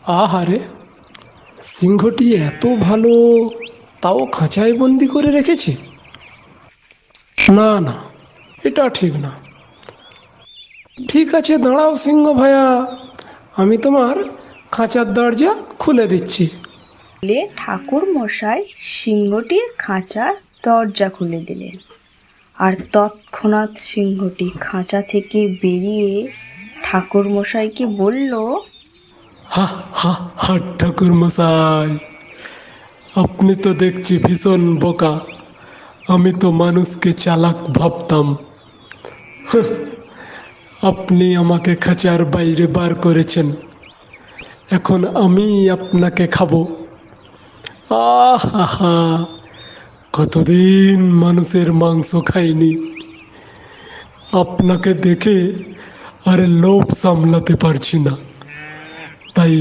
আহারে, সিংহটি এত ভালো, তাও খাঁচায় বন্দি করে রেখেছে? না না, এটা ঠিক না। ঠিক আছে, দাঁড়াও সিংহ ভাইয়া, আমি তোমার খাঁচার দরজা খুলে দিচ্ছি। বলে ঠাকুর মশাই সিংহটির খাঁচার দরজা খুলে দিলেন। আর তৎক্ষণাৎ সিংহটি খাঁচা থেকে বেরিয়ে ঠাকুর মশাইকে বলল, হা হা হা, ঠাকুর মশাই, আপনি তো দেখছি ভীষণ বোকা। আমি তো মানুষকে চালাক ভাবতাম। আপনি আমাকে খাঁচার বাইরে বার করেছেন, এখন আমি আপনাকে খাবো। আহা, কতদিন মানুষের মাংস খাইনি। আপনাকে দেখে আর লোভ সামলাতে পারছি না, তাই